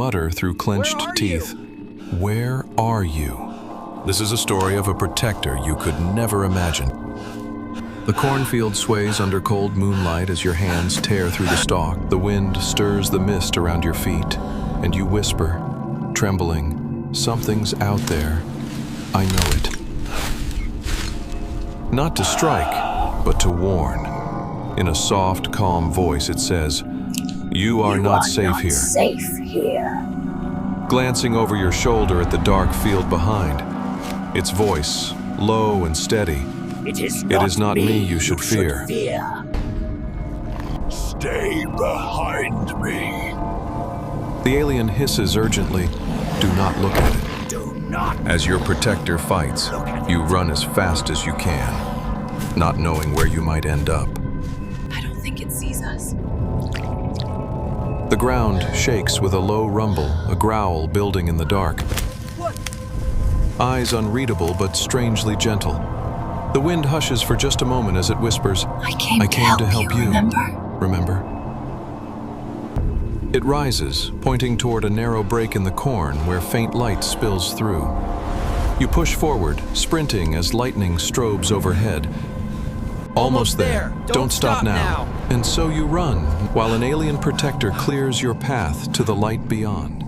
mutter through clenched teeth, "Where are you?" This is a story of a protector you could never imagine. The cornfield sways under cold moonlight as your hands tear through the stalk. The wind stirs the mist around your feet, and you whisper, trembling, "Something's out there. I know it." Not to strike, but to warn. In a soft, calm voice it says, "You are not safe here." Safe here. Glancing over your shoulder at the dark field behind, its voice, low and steady, It is not me you should fear. Stay behind me. The alien hisses urgently, "Do not look at it." Do not. As your protector fights, you run as fast as you can, not knowing where you might end up. I don't think it sees us. The ground shakes with a low rumble, a growl building in the dark. What? Eyes unreadable but strangely gentle. The wind hushes for just a moment as it whispers, I came to help you, remember? It rises, pointing toward a narrow break in the corn where faint light spills through. You push forward, sprinting as lightning strobes overhead. Almost there. Don't stop now. And so you run, while an alien protector clears your path to the light beyond.